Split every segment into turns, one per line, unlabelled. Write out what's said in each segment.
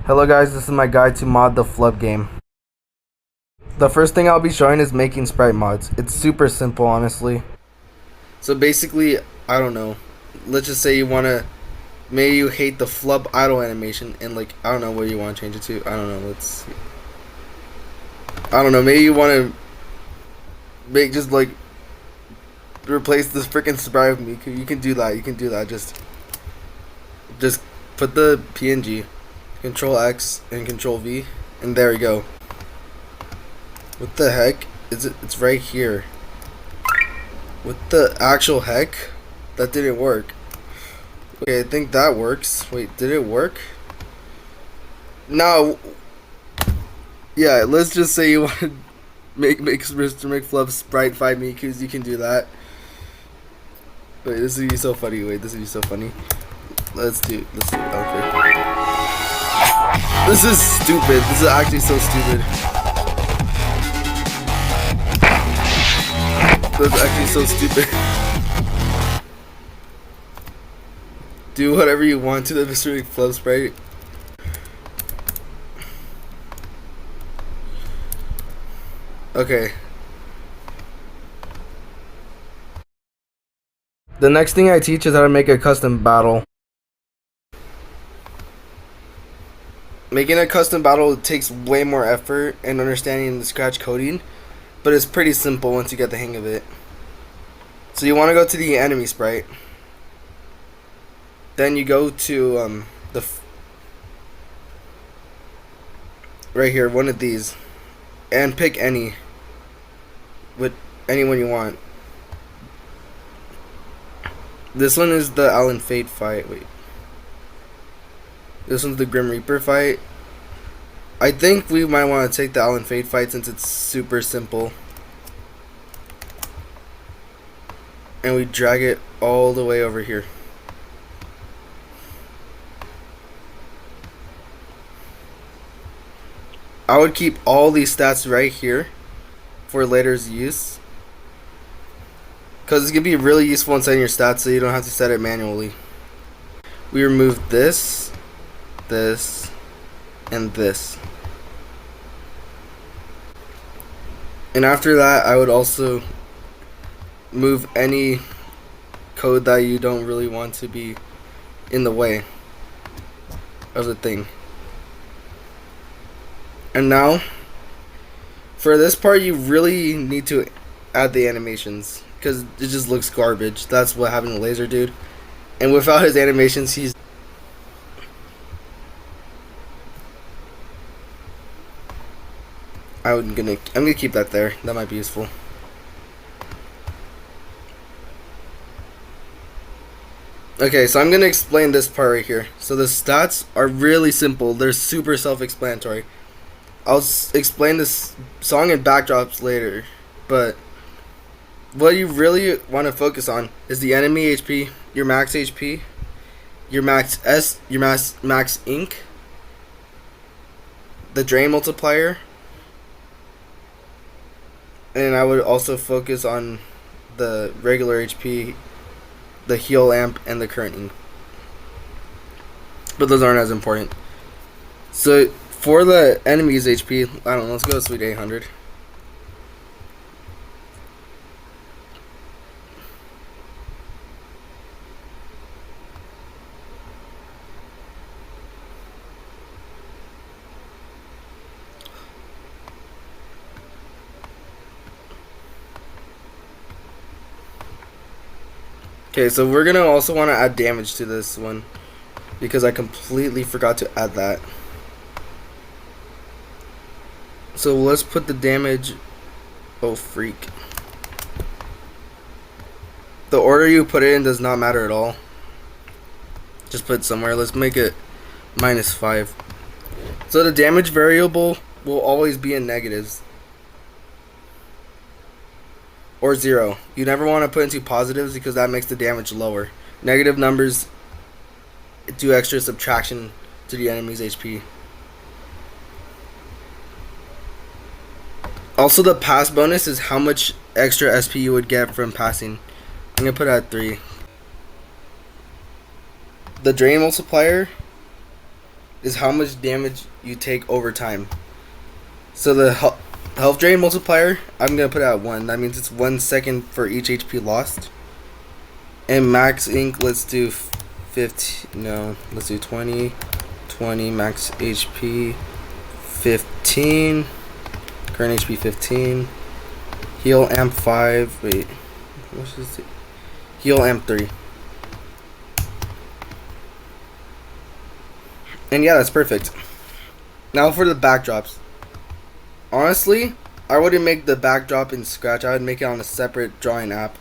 Hello guys, this is my guide to mod the flub game. The first thing I'll be showing is making sprite mods. It's super simple, honestly. So basically, I don't know. Let's just say you wanna, maybe you hate the flub idle animation and like, I don't know what you want to change it to. I don't know, let's see. I don't know, maybe you wanna make just like, replace this freaking sprite with Miku. You can do that, just put the PNG. Control X and Control V, and there we go. What the heck is it? It's right here. What the actual heck? That didn't work. Okay, I think that works. Wait, did it work? No. Yeah, let's just say you want to make Mr. McFlub sprite 5 Mikus. You can do that. Wait, this would be so funny. This would be so funny. Let's do it. Okay. This is stupid. This is actually so stupid. That's actually so stupid. Do whatever you want to the Mr. McFlub sprite. Okay. The next thing I teach is how to make a custom battle. Making a custom battle takes way more effort and understanding the scratch coding, but it's pretty simple once you get the hang of it. So you want to go to the enemy sprite, then you go to right here, one of these, and pick any with anyone you want. This one is the Alan Fate fight. Wait. This one's the Grim Reaper fight. I think we might want to take the Alan Fate fight since it's super simple. And we drag it all the way over here. I would keep all these stats right here for later's use, because it's going to be really useful in setting your stats so you don't have to set it manually. We remove this, this, and this. And after that, I would also move any code that you don't really want to be in the way of the thing. And now, for this part, you really need to add the animations, because it just looks garbage. That's what happened to Laser Dude. And without his animations, I'm gonna keep that there. That might be useful. Okay, so I'm gonna explain this part right here. So the stats are really simple. They're super self-explanatory. I'll explain this song and backdrops later, but what you really want to focus on is the enemy HP, your max HP, your max ink, the drain multiplier. And I would also focus on the regular HP, the heal amp, and the current ink. But those aren't as important. So for the enemy's HP, I don't know, let's go with Sweet 800. Okay, so we're gonna also want to add damage to this one, because I completely forgot to add that. So let's put the damage. Oh freak. The order you put it in does not matter at all. Just put it somewhere. Let's make it -5. So the damage variable will always be in negatives. Or 0. You never want to put into positives because that makes the damage lower. Negative numbers do extra subtraction to the enemy's HP. Also, the pass bonus is how much extra SP you would get from passing. I'm going to put it at 3. The drain multiplier is how much damage you take over time. So the health drain multiplier, I'm gonna put it at 1. That means it's 1 second for each HP lost. And max ink, let's do 15. No, let's do 20. 20 max HP. 15. Current HP 15. Heal amp 5. Wait, what's this? Heal amp 3. And yeah, that's perfect. Now for the backdrops. Honestly, I wouldn't make the backdrop in Scratch. I would make it on a separate drawing app.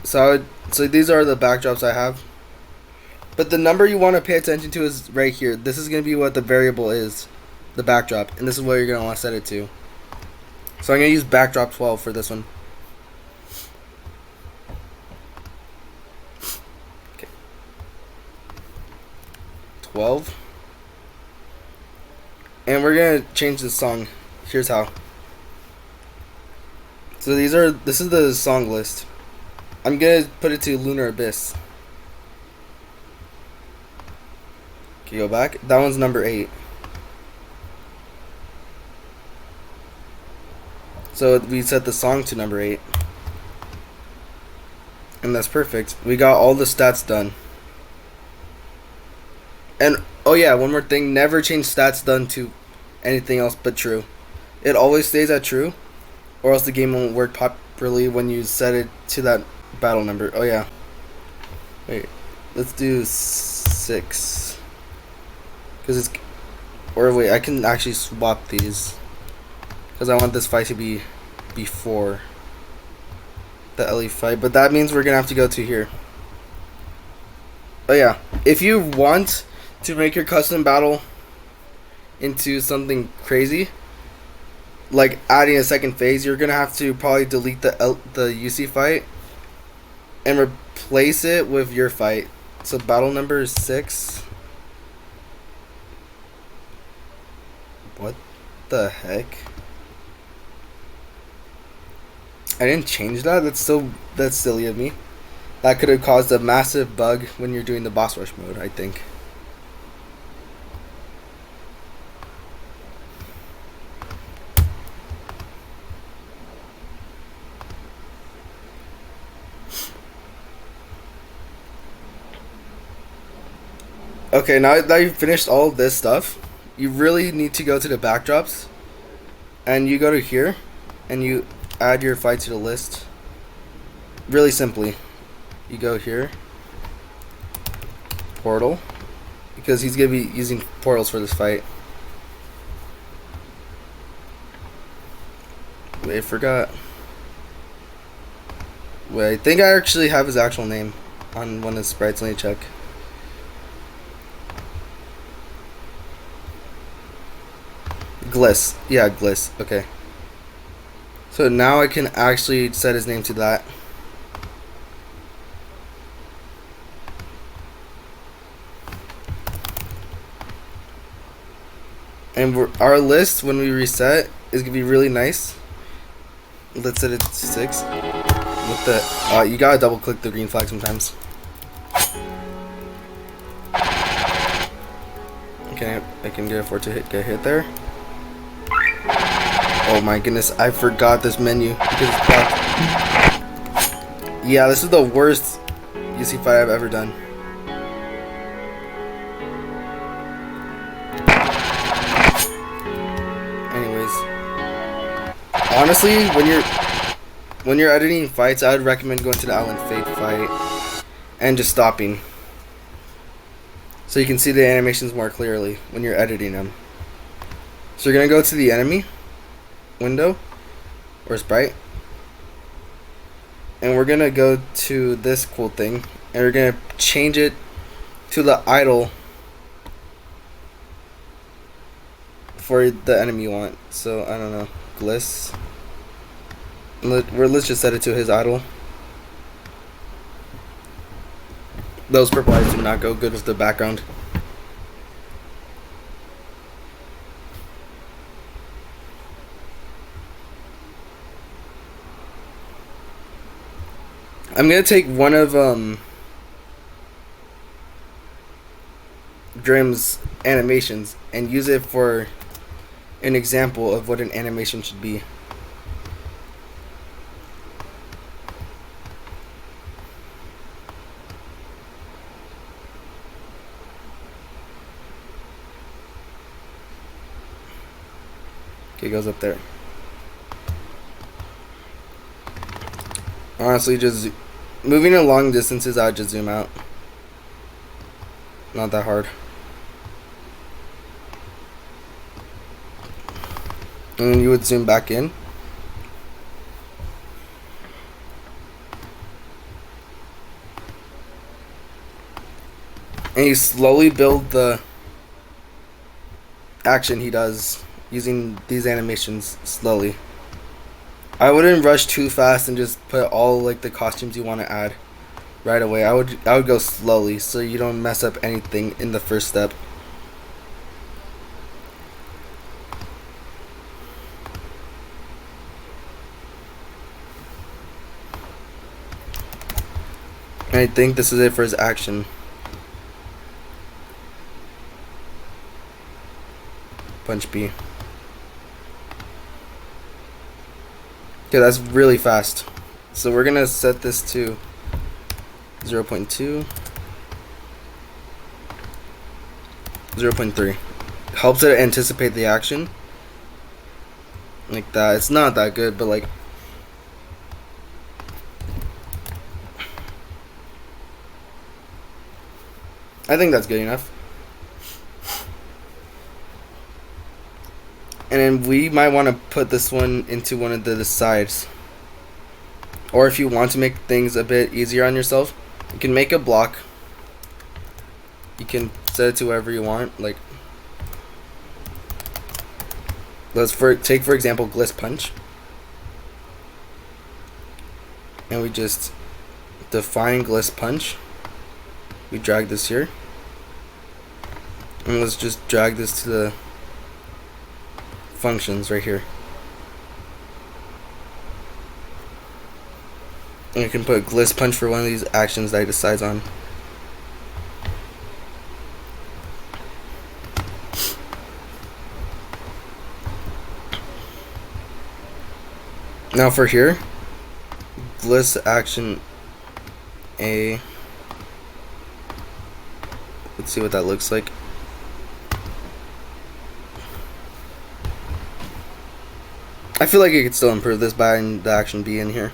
So these are the backdrops I have. But the number you want to pay attention to is right here. This is going to be what the variable is, the backdrop. And this is what you're going to want to set it to. So I'm going to use backdrop 12 for this one. Okay. 12. And we're going to change the song. Here's how. So this is the song list. I'm going to put it to Lunar Abyss. Okay, go back. That one's number 8. So we set the song to number 8. And that's perfect. We got all the stats done. And oh yeah, one more thing. Never change stats done to anything else but true. It always stays at true, or else the game won't work properly when you set it to that battle number. Oh yeah. Wait, let's do 6. Because it's... Or wait, I can actually swap these. Because I want this fight to be before the Ellie fight. But that means we're going to have to go to here. Oh yeah. If you want to make your custom battle into something crazy, like adding a second phase, you're going to have to probably delete the UC fight and replace it with your fight. So battle number is 6. What the heck? I didn't change that? That's silly of me. That could have caused a massive bug when you're doing the boss rush mode, I think. Okay, now that you've finished all of this stuff, you really need to go to the backdrops, and you go to here, and you add your fight to the list. Really simply, you go here, portal, because he's gonna be using portals for this fight. Wait, I forgot. Wait, I think I actually have his actual name on one of the sprites. Let me check. Gliss. Yeah, Gliss. Okay. So now I can actually set his name to that. And our list, when we reset, is going to be really nice. Let's set it to 6. With the, you gotta double click the green flag sometimes. Okay, I can get afford to get hit there. Oh my goodness, I forgot this menu because it's blocked. Yeah, this is the worst UC fight I've ever done. Anyways, honestly, when you're editing fights, I would recommend going to the Island Fate fight and just stopping, so you can see the animations more clearly when you're editing them. So you're gonna go to the enemy window or sprite, and we're gonna go to this cool thing, and we're gonna change it to the idle for the enemy you want. So I don't know, Gliss. Let's just set it to his idle. Those purple eyes do not go good with the background. I'm gonna take one of Grimm's animations and use it for an example of what an animation should be. Okay, it goes up there. Honestly, just moving it long distances, I'd just zoom out. Not that hard. And then you would zoom back in. And you slowly build the action he does using these animations slowly. I wouldn't rush too fast and just put all like the costumes you want to add right away. I would go slowly so you don't mess up anything in the first step. And I think this is it for his action. Punch B. Okay, that's really fast. So we're gonna set this to 0.2, 0.3. Helps it anticipate the action. Like that. It's not that good, but like I think that's good enough. And then we might want to put this one into one of the sides. Or if you want to make things a bit easier on yourself, you can make a block. You can set it to wherever you want. Like, let's take for example Gliss Punch. And we just define Gliss Punch. We drag this here. And let's just drag this to the functions right here. And you can put Gliss Punch for one of these actions that he decides on. Now for here, Gliss action A. Let's see what that looks like. I feel like you could still improve this by adding the action B in here.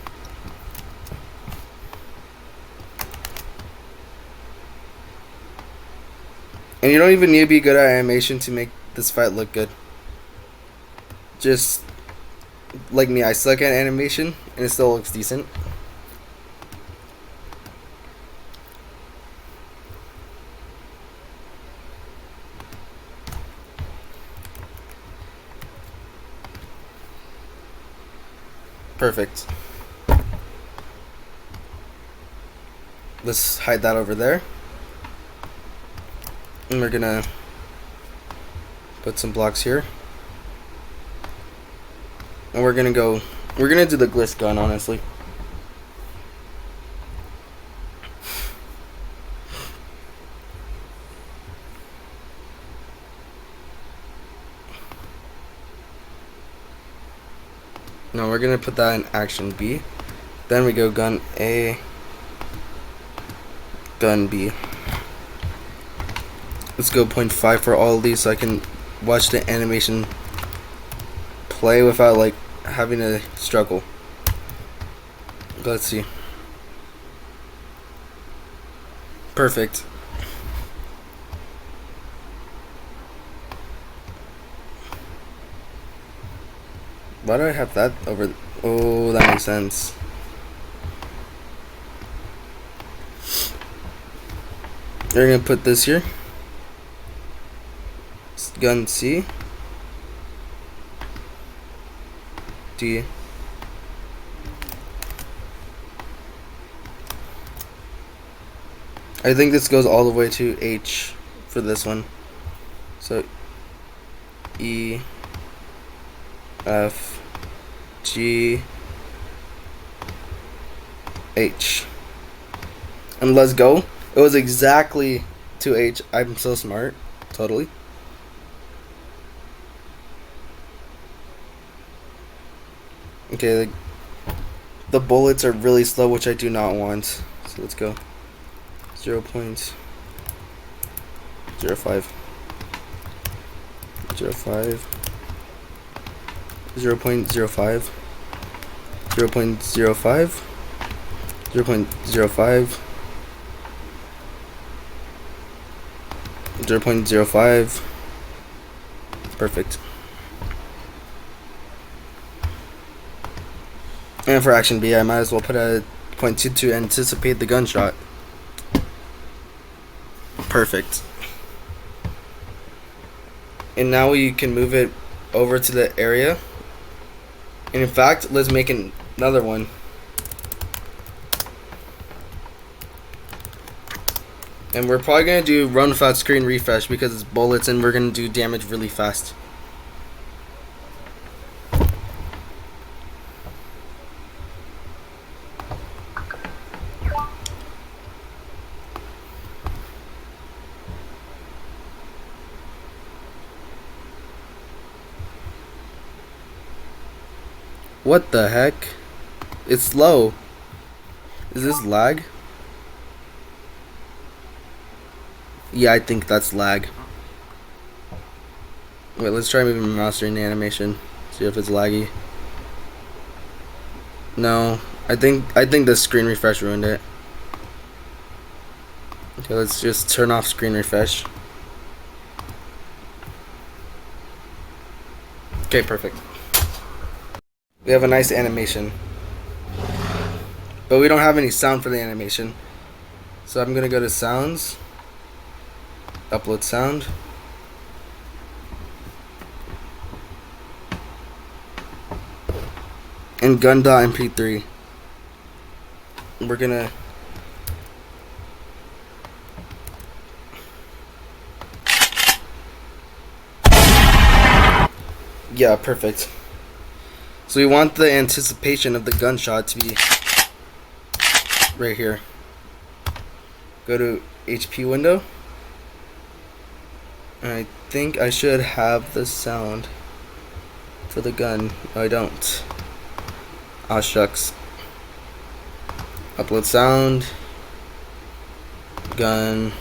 And you don't even need to be good at animation to make this fight look good. Just like me, I suck at animation and it still looks decent. Perfect. Let's hide that over there. And we're gonna put some blocks here. And we're gonna do the Gliss gun, honestly. No, we're gonna put that in action B. Then we go gun A, gun B. Let's go 0.5 for all of these so I can watch the animation play without like having to struggle. Let's see. Perfect. Why do I have that over? Oh, that makes sense. We're gonna put this here. Gun C. D. I think this goes all the way to H for this one. So E, F, G, H. And let's go. It was exactly to H. I'm so smart. totally. Okay, the bullets are really slow, which I do not want. So let's go. 0.05. 0.05. 0.05. 0.05. 0.05. 0.05. Perfect. And for action B, I might as well put a 0.2 to anticipate the gunshot. Perfect. And now we can move it over to the area. And in fact, let's make another one. And we're probably going to do run without screen refresh because it's bullets and we're going to do damage really fast. What the heck? It's slow. Is this lag? Yeah, I think that's lag. Wait, let's try moving my mouse during the animation. See if it's laggy. No, I think the screen refresh ruined it. Okay, let's just turn off screen refresh. Okay, perfect. We have a nice animation. But we don't have any sound for the animation. So I'm gonna go to sounds. Upload sound. And gun.mp3. We're gonna yeah, perfect. So we want the anticipation of the gunshot to be right here. Go to HP window. And I think I should have the sound for the gun. No, I don't. Ah, shucks. Upload sound. Gun.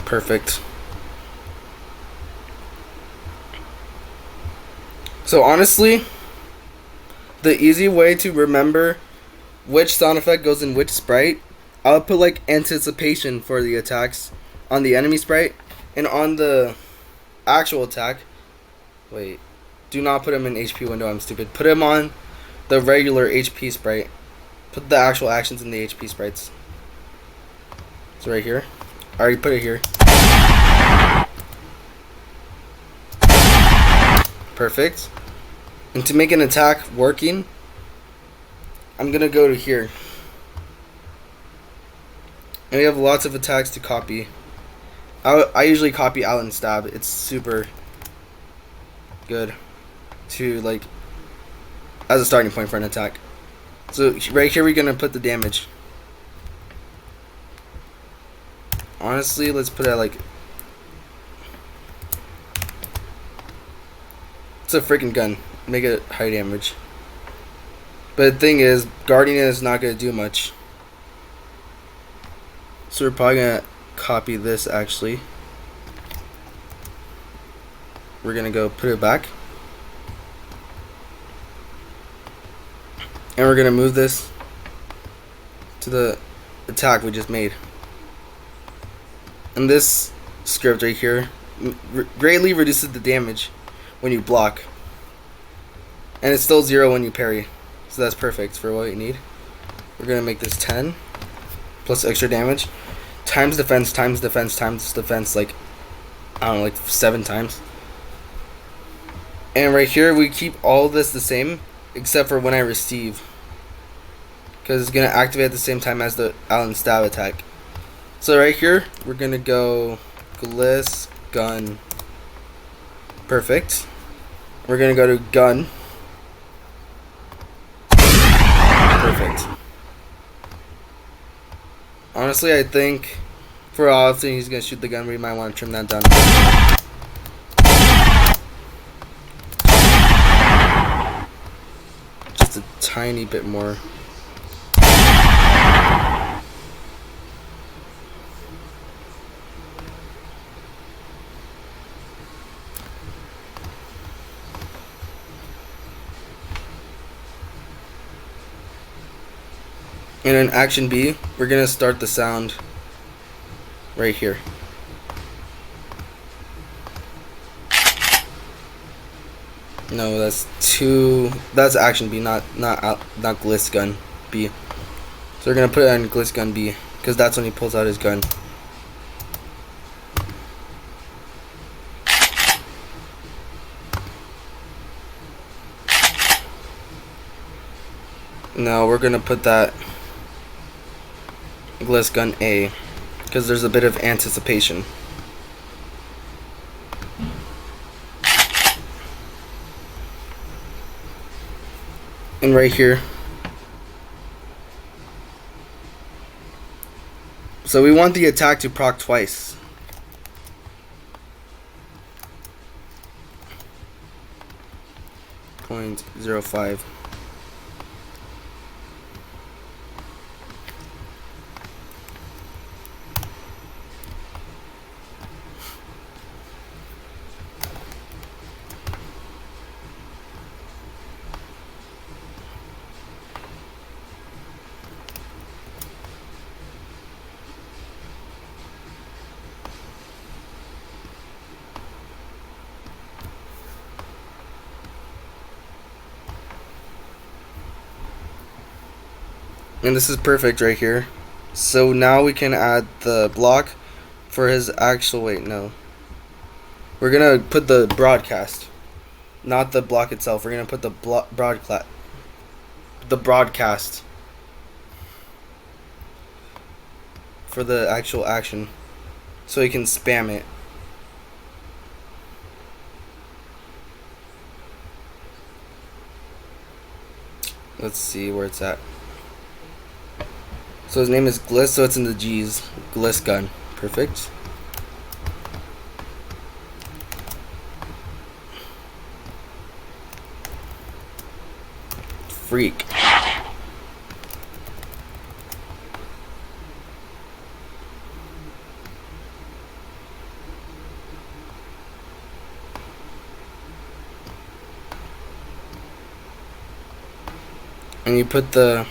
Perfect. So honestly, the easy way to remember which sound effect goes in which sprite, I would put like anticipation for the attacks on the enemy sprite, and on the actual attack, wait, do not put him in HP window, I'm stupid. Put him on the regular HP sprite. Put the actual actions in the HP sprites. It's right here. I already put it here. Perfect. And to make an attack working, I'm gonna go to here. And we have lots of attacks to copy. I usually copy out and stab. It's super good to like as a starting point for an attack. So right here we're gonna put the damage. Honestly, let's put it like it's a freaking gun. Make it high damage. But the thing is, guarding it is not gonna do much. So we're probably gonna copy this actually. We're gonna go put it back. And we're gonna move this to the attack we just made. And this script right here greatly reduces the damage when you block. And it's still 0 when you parry. So that's perfect for what you need. We're gonna make this 10 plus extra damage times defense times defense times defense, like I don't know, like 7 times. And right here we keep all this the same except for when I receive, because it's gonna activate at the same time as the Allen stab attack. So right here, we're gonna go gliss gun. Perfect. We're gonna go to gun. Perfect. Honestly, I think for all of he's gonna shoot the gun, we might want to trim that down. Just a tiny bit more. And in action B, we're gonna start the sound right here. No, that's action B, not gliss gun B. So we're gonna put it on gliss gun B because that's when he pulls out his gun. Now we're gonna put that gliss gun A because there's a bit of anticipation. And right here. So we want the attack to proc twice. .05. And this is perfect right here. So now we can add the block for his actual, wait, no. We're gonna put the broadcast, not the block itself. We're gonna put the broadcast for the actual action, so he can spam it. Let's see where it's at. So his name is Gliss, so it's in the G's. Gliss gun. Perfect. Freak. And you put the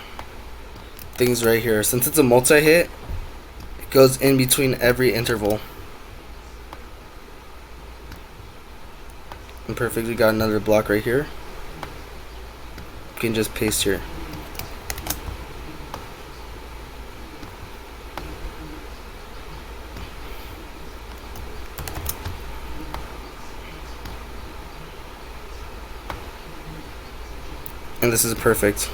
things right here. Since it's a multi-hit, it goes in between every interval. And perfect, we got another block right here. You can just paste here. And this is perfect.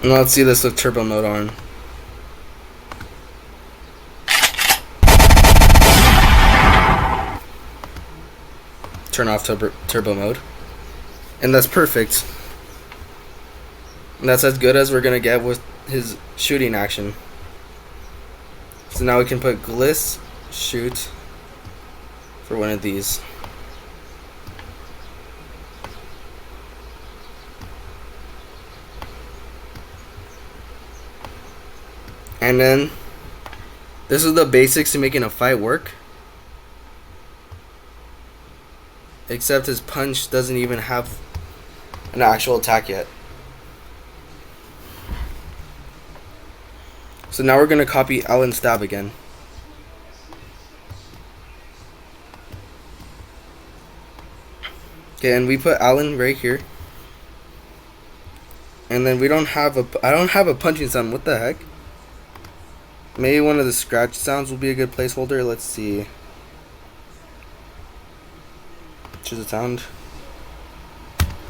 And let's see this with turbo mode on. Turn off turbo mode. And that's perfect. And that's as good as we're gonna get with his shooting action. So now we can put gliss shoot for one of these. And then this is the basics to making a fight work. Except his punch doesn't even have an actual attack yet. So now we're gonna copy Alan's stab again. Okay, and we put Alan right here. And then we don't have I don't have a punching sound. What the heck? Maybe one of the scratch sounds will be a good placeholder. Let's see. Choose a sound.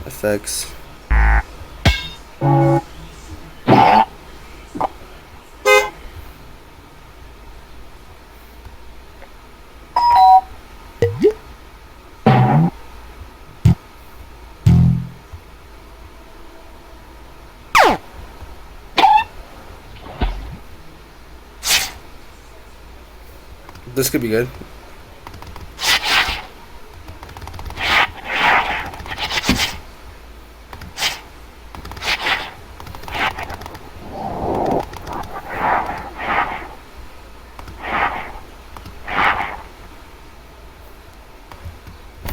effects. This could be good.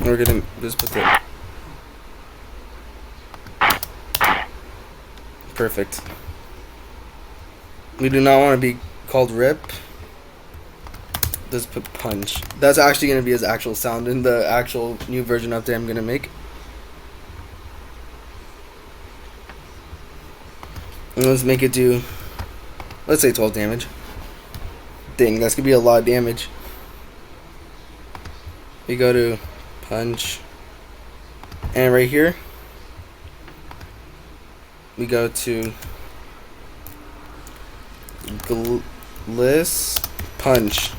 We're gonna just put that. Perfect. We do not want to be called rip. Just put punch. That's actually gonna be his actual sound in the actual new version update I'm gonna make. And let's make it do, let's say 12 damage. Dang, that's gonna be a lot of damage. We go to punch, and right here we go to gliss punch.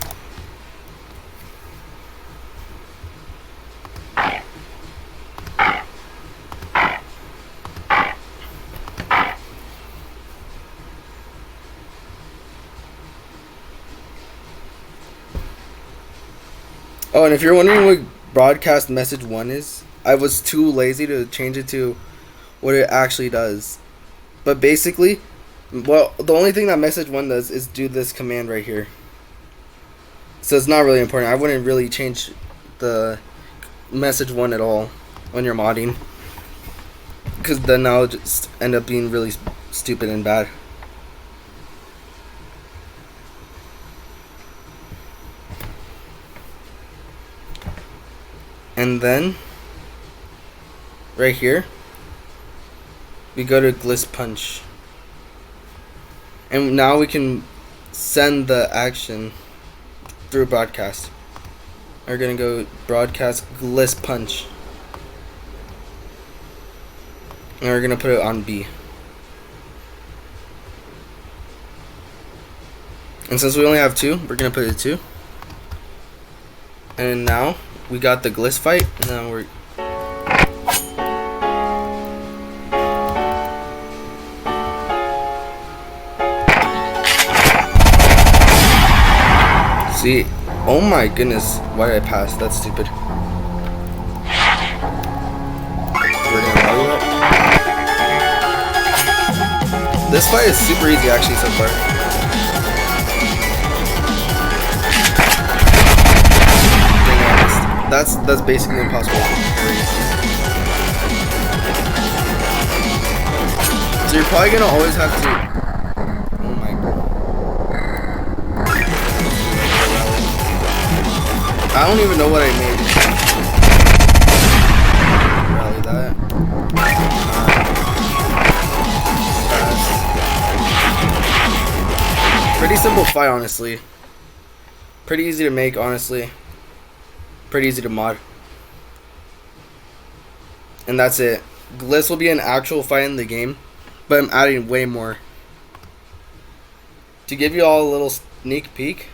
Oh, and if you're wondering what broadcast message 1 is, I was too lazy to change it to what it actually does. But basically, well, the only thing that message 1 does is do this command right here. So it's not really important. I wouldn't really change the message 1 at all when you're modding, because then I'll just end up being really stupid and bad. And then right here we go to gliss punch, and now we can send the action through broadcast. We're gonna go broadcast gliss punch, and we're gonna put it on B. And since we only have 2, we're gonna put it 2. And now we got the gliss fight. Now we're see. Oh my goodness! Why did I pass? That's stupid. We're gonna value that. This fight is super easy actually so far. That's basically impossible. So you're probably gonna always have to. Oh my god. I don't even know what I made. Rally that. Pretty simple fight, honestly. Pretty easy to make, honestly. Pretty easy to mod. And that's it. Gliss will be an actual fight in the game, but I'm adding way more. To give you all a little sneak peek,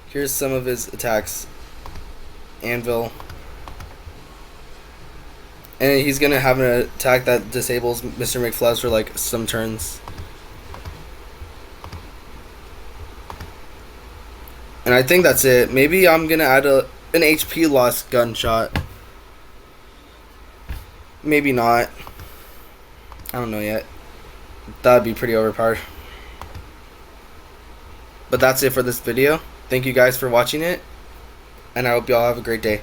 here's some of his attacks. Anvil. And he's gonna have an attack that disables Mr. McFlubs for like some turns. And I think that's it. Maybe I'm gonna add an HP loss gunshot. Maybe not. I don't know yet. That'd be pretty overpowered. But that's it for this video. Thank you guys for watching it, and I hope y'all have a great day.